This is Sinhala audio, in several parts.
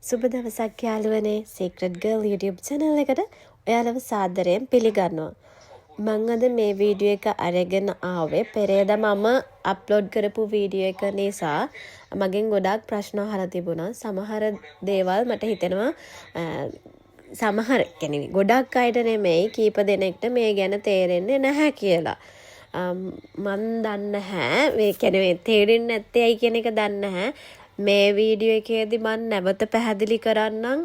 සුබ දවසක් යාළුවනේ Secret Girl YouTube channel එකට ඔයාලව සාදරයෙන් පිළිගන්නවා. මම අද මේ වීඩියෝ එක අරගෙන ආවේ පෙරේදා මම අප්ලෝඩ් කරපු වීඩියෝ එක නිසා මගෙන් ගොඩාක් ප්‍රශ්න අහලා තිබුණා. සමහර දේවල් මට හිතෙනවා සමහර කියන්නේ ගොඩක් අයට නෙමෙයි කීප දෙනෙක්ට මේ ගැන තේරෙන්නේ නැහැ කියලා. මන් දන්නේ නැහැ මේ කියන්නේ තේරෙන්නේ නැත්තේ ඇයි කියන එක දන්නේ නැහැ. මේ වීඩියෝ එකේදී මම නැවත පැහැදිලි කරන්නම්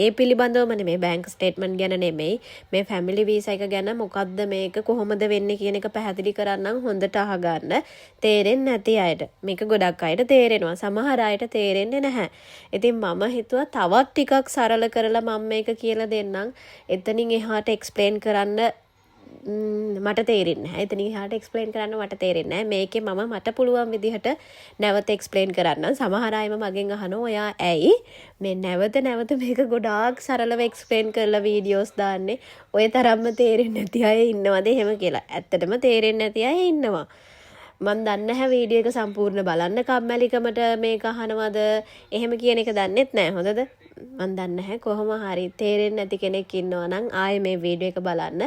ඒ පිළිබඳවම නෙමෙයි බැංක් ස්ටේට්මන්ට් ගැන නෙමෙයි මේ ෆැමිලි වීසා එක ගැන මොකද්ද මේක කොහොමද වෙන්නේ කියන එක පැහැදිලි කරන්නම් හොඳට අහගන්න තේරෙන්නේ නැති අයට මේක ගොඩක් අයට තේරෙනවා සමහර අයට තේරෙන්නේ නැහැ ඉතින් මම හිතුවා තවත් ටිකක් සරල කරලා මම මේක කියලා දෙන්නම් එතනින් එහාට එක්ස්ප්ලেইন කරන්න මට තේරෙන්නේ නැහැ. එතනින් එහාට එක්ස්ප්ලেইন කරන්න මට තේරෙන්නේ නැහැ. මේකේ මම මට පුළුවන් විදිහට නැවත එක්ස්ප්ලেইন කරන්න. සමහර අයම මගෙන් අහනවා ඔයා ඇයි මේ නැවත මේක ගොඩාක් සරලව එක්ස්ප්ලেইন කරලා වීඩියෝස් දාන්නේ. ඔය තරම්ම තේරෙන්නේ නැති අය ඉන්නවද එහෙම කියලා. ඇත්තටම තේරෙන්නේ නැති අය ඉන්නවා. මන් දන්නේ නැහැ වීඩියෝ එක සම්පූර්ණ බලන්න කම්මැලිකමට මේක අහනවද එහෙම කියන එක දන්නෙත් නැහැ. හොඳද? මන් දන්නේ නැහැ කොහොම හරි තේරෙන්නේ නැති කෙනෙක් ඉන්නවා නම් ආයේ මේ වීඩියෝ එක බලන්න.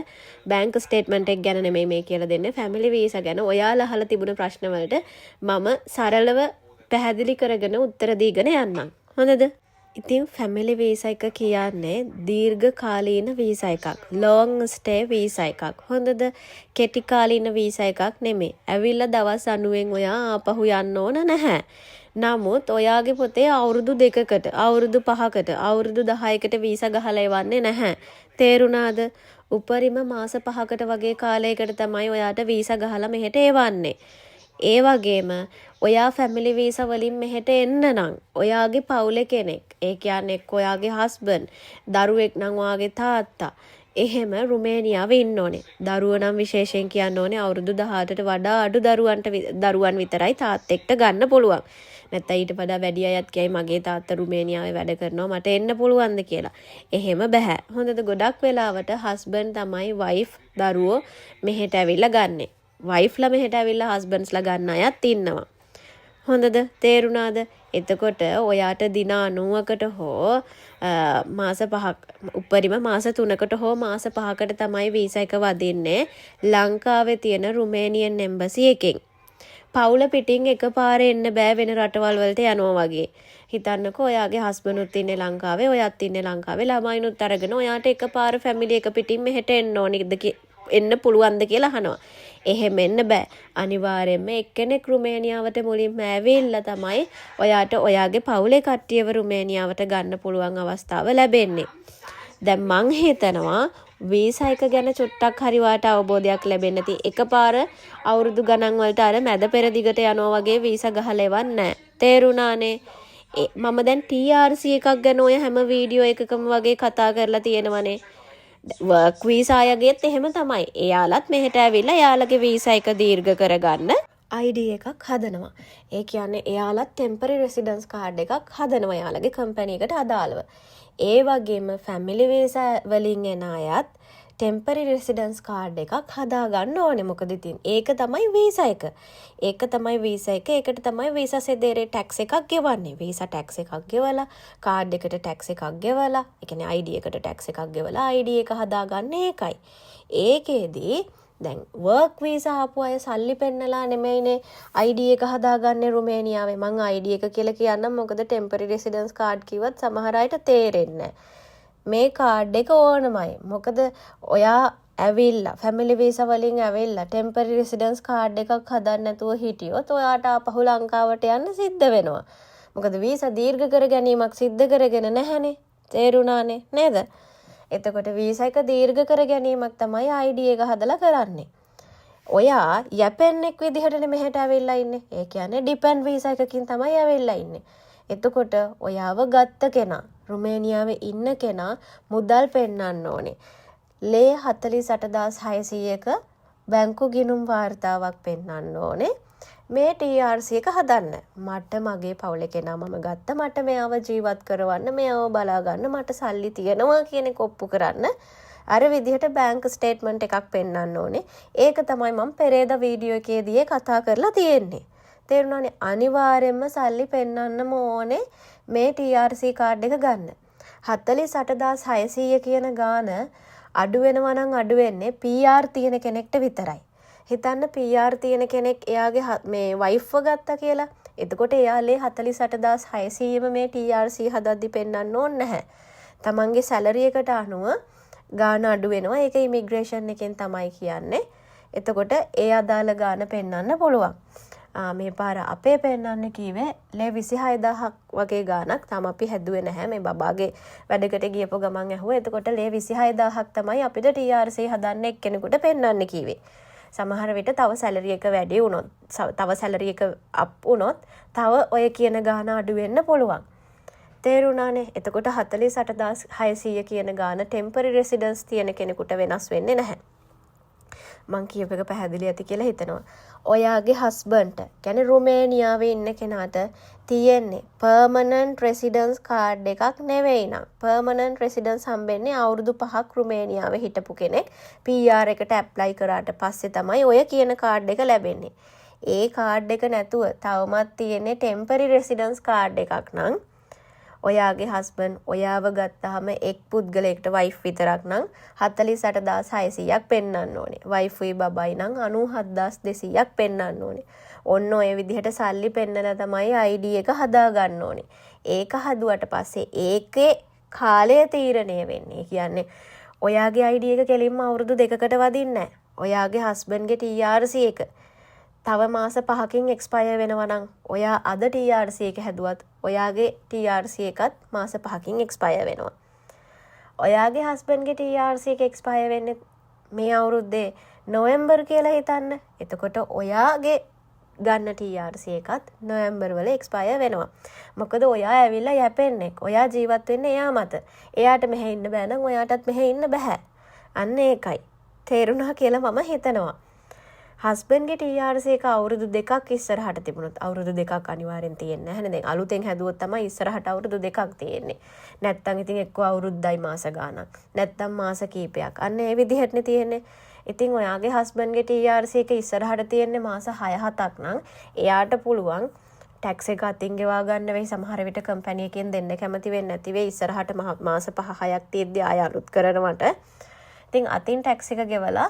බැංක් ස්ටේට්මන්ට් එක ගැන නෙමෙයි මේ කියලා දෙන්නේ. ෆැමිලි වීසා ගැන ඔයාලා අහලා තිබුණ ප්‍රශ්න වලට මම සරලව පැහැදිලි කරගෙන උත්තර දීගෙන යන්නම්. හොඳද? ඉතින් ෆැමිලි වීසා එක කියන්නේ දීර්ඝ කාලීන වීසා එකක්. long stay වීසා එකක්. හොඳද? කෙටි කාලීන වීසා එකක් නෙමෙයි. ඇවිල්ලා දවස් 90න් ඔයා ආපහු යන්න ඕන නැහැ. නමුත් ඔයාගේ පොතේ අවුරුදු 2කට, අවුරුදු 5කට, අවුරුදු 10කට වීසා ගහලා එවන්නේ නැහැ. තේරුණාද? උපරිම මාස 5කට වගේ කාලයකට තමයි ඔයාට වීසා ගහලා මෙහෙට එවන්නේ. ඒ වගේම ඔයා ෆැමිලි වීසා වලින් මෙහෙට එන්න නම් ඔයාගේ පවුලේ කෙනෙක්, ඒ කියන්නේ ඔයාගේ හස්බන්ඩ්, දරුවෙක් නම් ඔයාගේ තාත්තා එහෙම රුමේනියාවේ ඉන්න ඕනේ. දරුවෝ නම් විශේෂයෙන් කියන්න ඕනේ අවුරුදු 18ට වඩා අඩු දරුවන් විතරයි තාත්තෙක්ට ගන්න පුළුවන්. නැත්නම් ඊට වඩා වැඩි අයත් කියයි මගේ තාත්තා රුමේනියාවේ වැඩ කරනවා මට එන්න පුළුවන්ද කියලා. එහෙම බෑ. හොඳද? ගොඩක් වෙලාවට හස්බන්ඩ් තමයි වයිෆ් දරුවෝ මෙහෙට ඇවිල්ලා ගන්නෙ. වයිෆ්ලා මෙහෙට ඇවිල්ලා හස්බන්ඩ්ස්ලා ගන්න අයත් ඉන්නවා. හොඳද? තේරුණාද? එතකොට ඔයාට දින 90කට හෝ මාස 5ක් උපරිම මාස 3කට හෝ මාස 5කට තමයි වීසා එක වදින්නේ ලංකාවේ තියෙන රුමේනියන් එම්බසි එකෙන්. පවුල පිටින් එකපාරේ එන්න බෑ වෙන රටවල් වලට යනවා වගේ. හිතන්නකෝ ඔයාගේ හස්බන්ඩ්ුත් ඉන්නේ ලංකාවේ, ඔයත් ඉන්නේ ලංකාවේ, ළමයිනුත් අරගෙන ඔයාට එකපාර ෆැමිලි එක පිටින් මෙහෙට එන්න ඕනිද එන්න පුළුවන්ද කියලා අහනවා. එහෙම එන්න බෑ. අනිවාර්යයෙන්ම එක්කෙනෙක් රුමේනියාවට මුලින්ම ඇවිල්ලා තමයි ඔයාට ඔයාගේ පවුලේ කට්ටියව රුමේනියාවට ගන්න පුළුවන් අවස්ථාව ලැබෙන්නේ. දැන් මං හිතනවා වීසා එක ගැන චුට්ටක් හරි වාට අවබෝධයක් ලැබෙන්න ඇති. එකපාර අවුරුදු ගණන් වලට අර මැද පෙර දිගට යනවා වගේ වීසා ගහලා එවන්නේ නැහැ. තේරුණානේ? මම දැන් TRC එකක් ගැන ඔය හැම වීඩියෝ එකකම වගේ කතා කරලා තියෙනවනේ. වර්ක් වීසා අයගෙත් එහෙම තමයි. එයාලත් මෙහෙට ඇවිල්ලා එයාලගේ වීසා එක දීර්ඝ කරගන්න ID එකක් හදනවා. ඒ කියන්නේ එයාලත් ටෙම්පරරි රෙසිඩන්ස් කාඩ් එකක් හදනවා එයාලගේ කම්පැනි එකට අදාළව. ඒ වගේම ෆැමිලි වීසා වලින් එන අයත් ටෙම්පරරි රෙසිඩන්ස් කාඩ් එකක් හදා ගන්න ඕනේ. මොකද ඉතින් ඒක තමයි වීසා එක. ඒක තමයි වීසා එක. ඒකට තමයි වීසා සෙදේරේ ටැක්ස් එකක් ගෙවන්නේ. වීසා ටැක්ස් එකක් ගෙවලා, කාඩ් එකට ටැක්ස් එකක් ගෙවලා, ඒ කියන්නේ ID එකට ටැක්ස් එකක් ගෙවලා ID එක හදා ගන්න ඒකයි. ඒකෙදී දැන් වර්ක් වීසා ආපු අය සල්ලි පෙන්නලා නෙමෙයිනේ ID එක හදාගන්නේ රුමේනියාවේ. මං ID එක කියලා කියන්නම් මොකද ටෙම්පරරි රෙසිඩන්ස් කාඩ් කිව්වත් සමහර අයට තේරෙන්නේ මේ කාඩ් එක ඕනමයි. මොකද ඔයා ඇවිල්ලා ෆැමිලි වීසා වලින් ඇවිල්ලා ටෙම්පරරි රෙසිඩන්ස් කාඩ් එකක් හදන්න නැතුව හිටියොත් ඔයාට ආපහු ලංකාවට යන්න සිද්ධ වෙනවා. මොකද වීසා දීර්ඝ කර ගැනීමක් සිද්ධ කරගෙන නැහනේ. තේරුණානේ නේද? එතකොට වීසා එක දීර්ඝ කර ගැනීමක් තමයි ID එක හදලා කරන්නේ. ඔයා යැපෙන්නෙක් විදිහට මෙහෙට ඇවිල්ලා ඉන්නේ. ඒ කියන්නේ ඩිපෙන්ඩ් වීසා එකකින් තමයි ඇවිල්ලා ඉන්නේ. එතකොට ඔයාව ගත්ත කෙනා, රුමේනියාවේ ඉන්න කෙනා මුදල් පෙන්නන්න ඕනේ. ලේ 48600ක බැංකු ගිණුම් වාර්තාවක් පෙන්නන්න ඕනේ. මේ TRC එක හදන්න. මට මගේ පවුලේ කෙනා මම ගත්ත මට මෙයාව ජීවත් කරවන්න, මෙයාව බලා ගන්න මට සල්ලි තියෙනවා කියන එක ඔප්පු කරන්න. අර විදිහට බැංක් ස්ටේට්මන්ට් එකක් පෙන්නන්න ඕනේ. ඒක තමයි මම පෙරේදා වීඩියෝ එකේදී කතා කරලා තියෙන්නේ. තේරුණානේ? අනිවාර්යයෙන්ම සල්ලි පෙන්නන්නම ඕනේ මේ TRC කාඩ් එක ගන්න. 48600 කියන ගාන අඩු වෙනවා නම් අඩු වෙන්නේ PR තියෙන කෙනෙක්ට විතරයි. හිතන්න PR තියෙන කෙනෙක් එයාගේ මේ වයිෆ්ව ගත්තා කියලා. එතකොට එයාලේ 48600ම මේ TRC හදද්දි පෙන්වන්න ඕනේ නැහැ. තමන්ගේ සැලරි එකට අනුව ගාන අඩු වෙනවා. ඒක ඉමිග්‍රේෂන් එකෙන් තමයි කියන්නේ. එතකොට ඒ අදාළ ගාන පෙන්වන්න පුළුවන්. මේ පාර අපේ පෙන්වන්න කීවේ ලේ 26000ක් වගේ ගානක්. තාම අපි හැදුවේ නැහැ. මේ බබාගේ වැඩකට ගියපු ගමන් ඇහුවා. එතකොට ලේ 26000ක් තමයි අපිට TRC හදන්න එක්කෙනෙකුට පෙන්වන්න කීවේ. සමහර විට තව සැලරි එක වැඩි වුණොත්, තව සැලරි එක අප් වුණොත්, තව ඔය කියන ගාන අඩු වෙන්න පුළුවන්. තේරුණානේ? එතකොට 48600 කියන ගාන ටෙම්පරරි රෙසිඩන්ස් තියෙන කෙනෙකුට වෙනස් වෙන්නේ නැහැ. මං කියප එක පැහැදිලි ඇති කියලා හිතනවා. ඔයාගේ හස්බන්ඩ්ට, කියන්නේ රුමේනියාවේ ඉන්න කෙනාට තියෙන්නේ පර්මනන්ට් රෙසිඩන්ස් කාඩ් එකක් නෙවෙයි නම්. පර්මනන්ට් රෙසිඩන්ස් හම්බෙන්නේ අවුරුදු 5ක් රුමේනියාවේ හිටපු කෙනෙක් PR එකට ඇප්ලයි කරාට පස්සේ තමයි ඔය කියන කාඩ් එක ලැබෙන්නේ. ඒ කාඩ් එක නැතුව තවමත් තියෙන්නේ ටෙම්පරරි රෙසිඩන්ස් කාඩ් එකක් නම් ඔයාගේ හස්බන්ඩ් ඔයාව ගත්තාම එක් පුද්ගලයෙක්ට වයිෆ් විතරක් නම් 48600ක් පෙන්වන්න ඕනේ. වයිෆුයි බබයි නම් 97200ක් පෙන්වන්න ඕනේ. ඔන්න ඔය විදිහට සල්ලි පෙන්නලා තමයි ID එක හදා ගන්න ඕනේ. ඒක හදුවට පස්සේ ඒකේ කාලය තීරණය වෙන්නේ. කියන්නේ ඔයාගේ ID එක කෙලින්ම අවුරුදු 2කට වදින්නේ නැහැ. ඔයාගේ හස්බන්ඩ්ගේ TRC එක තව මාස 5කින් එක්ස්පයර් වෙනවා නම් ඔයා අද TRC එක හැදුවත් ඔයාගේ TRC එකත් මාස 5කින් එක්ස්පයර් වෙනවා. ඔයාගේ හස්බන්ඩ්ගේ TRC එක එක්ස්පයර් වෙන්නේ මේ අවුරුද්දේ නොවැම්බර් කියලා හිතන්න. එතකොට ඔයාගේ ගන්න TRC එකත් නොවැම්බර් වල එක්ස්පයර් වෙනවා. මොකද ඔයා ඇවිල්ලා යැපෙන්නේ. ඔයා ජීවත් වෙන්නේ එයා මත. එයාට මෙහෙ ඉන්න බෑ නම් ඔයාටත් මෙහෙ ඉන්න බෑ. අන්න ඒකයි. තේරුණා කියලා මම හිතනවා. හස්බන්ඩ්ගේ TRC එක අවුරුදු 2ක් ඉස්සරහට තිබුණොත් අවුරුදු 2ක් අනිවාර්යෙන් තියෙන්නේ නැහැ නේ. දැන් අලුතෙන් හැදුවොත් තමයි ඉස්සරහට අවුරුදු 2ක් තියෙන්නේ. නැත්තම් ඉතින් එක්ක අවුරුද්දයි මාස ගාණක්. නැත්තම් මාස කීපයක්. අන්න ඒ විදිහටනේ තියෙන්නේ. ඉතින් ඔයාගේ හස්බන්ඩ්ගේ TRC එක ඉස්සරහට තියෙන්නේ මාස 6-7ක් නම් එයාට පුළුවන් ටැක්ස් එක අතින් ගෙවා ගන්න වෙයි. සමහර විට කම්පැනි එකෙන් දෙන්න කැමති වෙන්නේ නැති වෙයි. ඉස්සරහට මාස 5-6ක් තියද්දී ආය අලුත් කරනවට ඉතින් අතින් ටැක්ස් එක ගෙවලා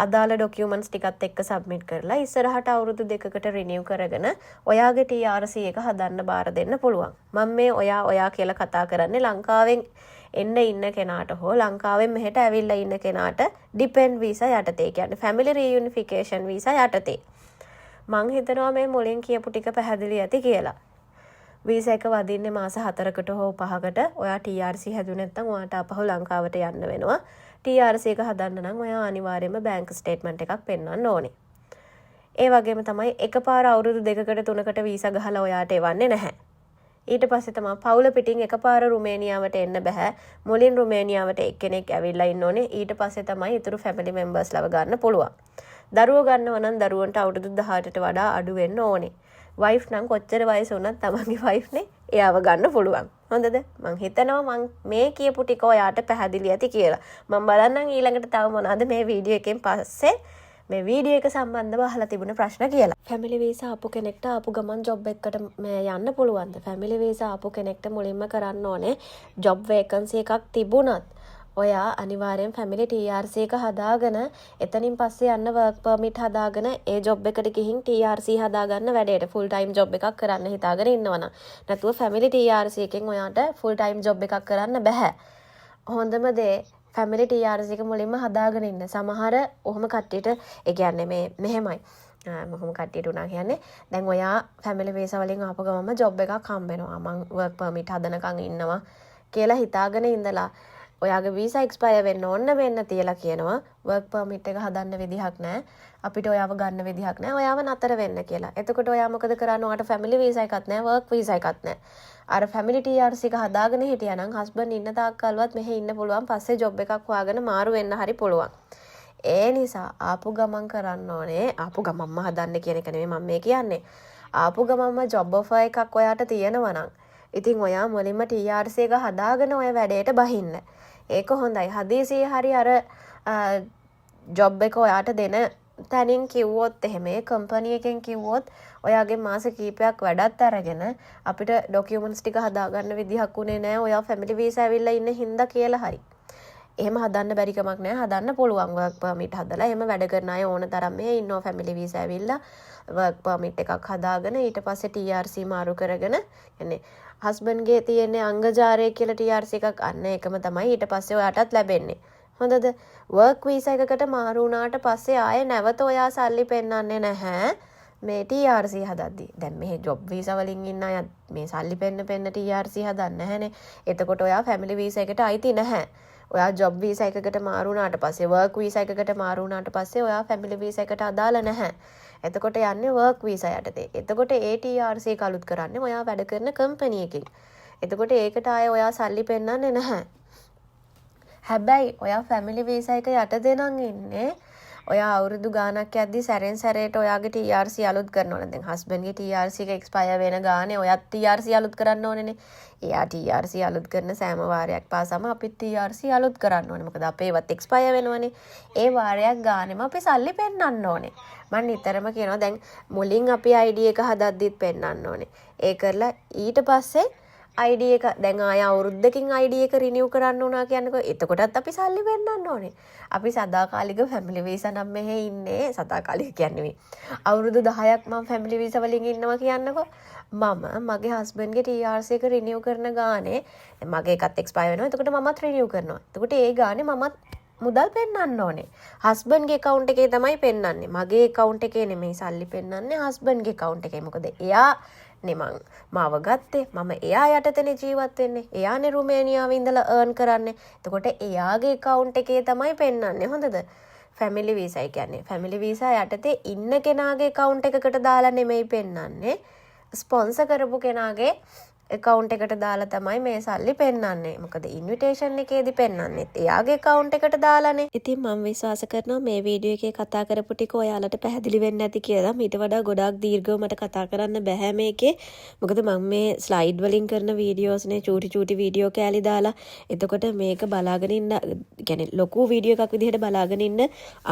අදාළ ඩොකියුමන්ට්ස් ටිකත් එක්ක සබ්මිට් කරලා ඉස්සරහට අවුරුදු 2කට රිනිව් කරගෙන ඔයාගේ TRC එක හදන්න බාර දෙන්න පුළුවන්. මම මේ ඔයා කියලා කතා කරන්නේ ලංකාවෙන් එන්න ඉන්න කෙනාට හෝ ලංකාවෙන් මෙහෙට ඇවිල්ලා ඉන්න කෙනාට ඩිපෙන්ඩ් වීසා යටතේ. කියන්නේ ෆැමිලි රියුනිෆිකේෂන් වීසා යටතේ. මං හිතනවා මේ මුලින් කියපු ටික පැහැදිලි ඇති කියලා. වීසා එක වදින්නේ මාස 4කට හෝ 5කට. ඔයා TRC හැදුවේ නැත්නම් ඔයාට අපහු ලංකාවට යන්න වෙනවා. TRC එක හදන්න නම් ඔයා අනිවාර්යයෙන්ම බැංක් ස්ටේට්මන්ට් එකක් පෙන්වන්න ඕනේ. ඒ වගේම තමයි එකපාර අවුරුදු 2කට 3කට වීසා ගහලා ඔයාට එවන්නේ නැහැ. ඊට පස්සේ තමයි පවුල පිටින් එකපාර රුමේනියාවට එන්න බෑ. මුලින් රුමේනියාවට එක්කෙනෙක් ඇවිල්ලා ඉන්න ඕනේ. ඊට පස්සේ තමයි ඊතුරු ෆැමිලි මෙම්බර්ස්ලව ගන්න පුළුවන්. දරුවෝ ගන්නව නම් දරුවන්ට අවුරුදු 18ට වඩා අඩු වෙන්න ඕනේ. වයිෆ් නම් කොච්චර වයස වුණත් තමන්ගේ වයිෆ්නේ එයාව ගන්න පුළුවන්. හොඳද? මං හිතනවා මං මේ කියපු ටික ඔයාට පැහැදිලි ඇති කියලා. මම බලන්නම් ඊළඟට තව මොනවද මේ වීඩියෝ එකෙන් පස්සේ මේ වීඩියෝ එක සම්බන්ධව අහලා තිබුණ ප්‍රශ්න කියලා. ෆැමිලි වීසා ආපු කෙනෙක්ට ආපු ගමන් ජොබ් එකකට යන්න පුළුවන්ද? ෆැමිලි වීසා ආපු කෙනෙක්ට මුලින්ම කරන්න ඕනේ ජොබ් වේකන්සි එකක් තිබුණත් ඔයා අනිවාර්යෙන් ෆැමිලි TRC එක හදාගෙන එතනින් පස්සේ යන්න වර්ක් පර්මිට් හදාගෙන ඒ ජොබ් එකට ගිහින් TRC හදාගන්න වැඩේට ෆුල් ටයිම් ජොබ් එකක් කරන්න හිතාගෙන ඉන්නවනම් නැතුව ෆැමිලි TRC එකෙන් ඔයාට ෆුල් ටයිම් ජොබ් එකක් කරන්න බෑ. හොඳම දේ ෆැමිලි TRC එක මුලින්ම හදාගෙන ඉන්න. සමහර ඔහොම කට්ටියට ඒ කියන්නේ මෙහෙමයි. මොහොම කට්ටියට උනා කියන්නේ දැන් ඔයා ෆැමිලි වීසා වලින් ආපු ගමම ජොබ් එකක් හම්බ වෙනවා. මං වර්ක් පර්මිට් හදනකන් ඉන්නවා කියලා හිතාගෙන ඉඳලා ඔයාගේ වීසා එක්ස්පයර් වෙන්න ඕන වෙන්න තියලා කියනවා වර්ක් පර්මිට් එක හදන්න විදිහක් නැහැ. අපිට ඔයාව ගන්න විදිහක් නැහැ. ඔයාව නතර වෙන්න කියලා. එතකොට ඔයා මොකද කරන්නේ? ඔයාට ෆැමිලි වීසා එකක් නැහැ, වර්ක් වීසා එකක් නැහැ. අර ෆැමිලි TRC එක හදාගෙන හිටියා නම් හස්බන්ඩ් ඉන්න තාක් කාලවත් මෙහෙ ඉන්න පුළුවන්. පස්සේ ජොබ් එකක් හොයාගෙන මාරු වෙන්න හරි පුළුවන්. ඒ නිසා ආපු ගමන් කරන්න ඕනේ. ආපු ගමන්ම හදන්න කියන එක නෙමෙයි මම මේ කියන්නේ. ආපු ගමන්ම ජොබ් ඔෆර් එකක් ඔයාට තියෙනවා නම් ඉතින් ඔයා මුලින්ම TRC එක හදාගෙන ඔය වැඩේට බහින්න. ඒක හොඳයි. හදිසියේ හරි අර ජොබ් එක ඔයාට දෙන තැනින් කිව්වොත් එහෙම කම්පැනි එකෙන් කිව්වොත් ඔයාගේ මාස කීපයක් වැඩත් අරගෙන අපිට ඩොකියුමන්ට්ස් ටික හදාගන්න විදිහක් උනේ නැහැ. ඔයා ෆැමිලි වීසා ඇවිල්ලා ඉන්න හින්දා කියලා හරි. එහෙම හදන්න බැරි කමක් නැහැ. හදන්න පුළුවන් වර්ක් පර්මිට් හදලා. එහෙම වැඩ කරන අය ඕන තරම් මේ ඉන්නවා ෆැමිලි වීසා ඇවිල්ලා වර්ක් පර්මිට් එකක් හදාගෙන ඊට පස්සේ TRC මාරු කරගෙන يعني හස්බන්ඩ්ගේ තියෙන අංගජාරය කියලා TRC එකක් අන්න ඒකම තමයි ඊට පස්සේ ඔයාටත් ලැබෙන්නේ. හොඳද? වර්ක් වීසා එකකට මාරු වුණාට පස්සේ ආයේ නැවත ඔයා සල්ලි පෙන්නන්නේ නැහැ. මේ TRC හදද්දි. දැන් මේ ජොබ් වීසා වලින් ඉන්න අය මේ සල්ලි පෙන්න TRC හදන්න නැහැනේ. එතකොට ඔයා ෆැමිලි වීසා එකට අයිති නැහැ. ඔයා ජොබ් වීසා එකකට මාරු වුණාට පස්සේ වර්ක් වීසා එකකට මාරු වුණාට පස්සේ ඔයා ෆැමිලි වීසා එකට අදාළ නැහැ. එතකොට යන්නේ වර්ක් වීසා යටතේ. එතකොට ඒ TRC එක අලුත් කරන්නේ ඔයා වැඩ කරන කම්පැනි එකකින්. එතකොට ඒකට ආයේ ඔයා සල්ලි පෙන්නන්නේ නැහැ. හැබැයි ඔයා ෆැමිලි වීසා එක යටතේ නම් ඉන්නේ. ඔයා අවුරුදු ගාණක් යද්දි සැරෙන් සැරේට ඔයාගේ TRC අලුත් කරන්න ඕනේ. දැන් හස්බන්ඩ්ගේ TRC එක එක්ස්පයර් වෙන ගානේ ඔයත් TRC අලුත් කරන්න ඕනේනේ. එයා TRC අලුත් කරන සෑම වාරයක් පාසම අපිත් TRC අලුත් කරන්න ඕනේ. මොකද අපේවත් එක්ස්පයර් වෙනවනේ. ඒ වාරයක් ගානෙම අපි සල්ලි පෙන්නන්න ඕනේ. මම නිතරම කියනවා දැන් මුලින් අපි ID එක හදද්දිත් පෙන්නන්න ඕනේ. ඒ කරලා ඊට පස්සේ ID එක දැන් ආය අවුරුද්දකින් ID එක රිනිව් කරන්න උනා කියන්නකෝ. එතකොටත් අපි සල්ලි වෙන්නන්න ඕනේ. අපි සදාකාලික ෆැමිලි වීසා නම් මෙහෙ ඉන්නේ. සදාකාලික කියන්නේ මේ අවුරුදු 10ක් මම ෆැමිලි වීසා වලින් ඉන්නවා කියන්නකෝ. මම මගේ හස්බන්ඩ්ගේ TRC එක රිනිව් කරන ගානේ මගේ එකත් එක්ස්පයර් වෙනවා. එතකොට මමත් රිනිව් කරනවා. එතකොට ඒ ගානේ මමත් මුදල් පෙන්නන්න ඕනේ. හස්බන්ඩ්ගේ account එකේ තමයි පෙන්නන්නේ. මගේ account එකේ නෙමෙයි සල්ලි පෙන්නන්නේ හස්බන්ඩ්ගේ account එකේ. මොකද එයා මං මාව ගත්තේ මම එයා යටතේනේ ජීවත් වෙන්නේ. එයානේ රුමේනියාවේ ඉඳලා earn කරන්නේ. එතකොට එයාගේ account එකේ තමයි පෙන්නන්නේ. හොඳද? ෆැමිලි වීසා කියන්නේ ෆැමිලි වීසා යටතේ ඉන්න කෙනාගේ account එකකට දාලා නෙමෙයි පෙන්නන්නේ. ස්පොන්සර් කරපු කෙනාගේ account එකට දාලා තමයි මේ සල්ලි පෙන්නන්නේ. මොකද ඉන්විටේෂන් එකේදී පෙන්නන්නේ එයාගේ account එකට දාලානේ. ඉතින් මම විශ්වාස කරනවා මේ වීඩියෝ එකේ කතා කරපු ටික ඔයාලට පැහැදිලි වෙන්නේ නැති කියලා. ඊට වඩා ගොඩාක් දීර්ඝව මට කතා කරන්න බෑ මේකේ. මොකද මම මේ ස්ලයිඩ් වලින් කරන වීඩියෝස්නේ චූටි වීඩියෝ කෑලි දාලා. එතකොට මේක බලාගෙන ඉන්න يعني ලොකු වීඩියෝ එකක් විදිහට බලාගෙන ඉන්න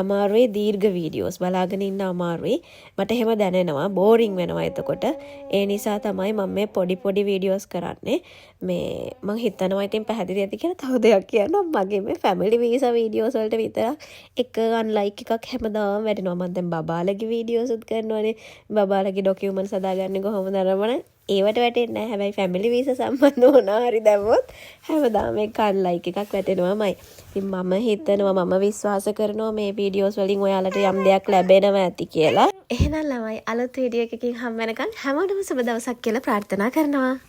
අමාරුයි. දීර්ඝ වීඩියෝස් බලාගෙන ඉන්න අමාරුයි. මට එහෙම දැනෙනවා බෝරින් වෙනවා එතකොට. ඒ නිසා තමයි මම මේ පොඩි වීඩියෝ කරන්නේ. මේ මම හිතනවා ඉතින් පැහැදිලි ඇති කියලා. තව දෙයක් කියන්නම්. මගේ මේ ෆැමිලි වීසා වීඩියෝස් වලට විතරක් එක අන්ලයික් එකක් හැමදාම වැඩෙනවා. මම දැන් බබාලගේ වීඩියෝස් උත් කරනවානේ. බබාලගේ ඩොකියුමන්ට්ස් හදාගන්නේ කොහොමද අරමන ඒවට වැටෙන්නේ නැහැ. හැබැයි ෆැමිලි වීසා සම්බන්ධ වුණා හරි දැම්මොත් හැමදාම එක අන්ලයික් එකක් වැටෙනවාමයි. ඉතින් මම හිතනවා මම විශ්වාස කරනවා මේ වීඩියෝස් වලින් ඔයාලට යම් දෙයක් ලැබෙනවා ඇති කියලා. එහෙනම් ළමයි අලුත් වීඩියෝ එකකින් හම් වෙනකන් හැමෝටම සුබ දවසක් කියලා ප්‍රාර්ථනා කරනවා.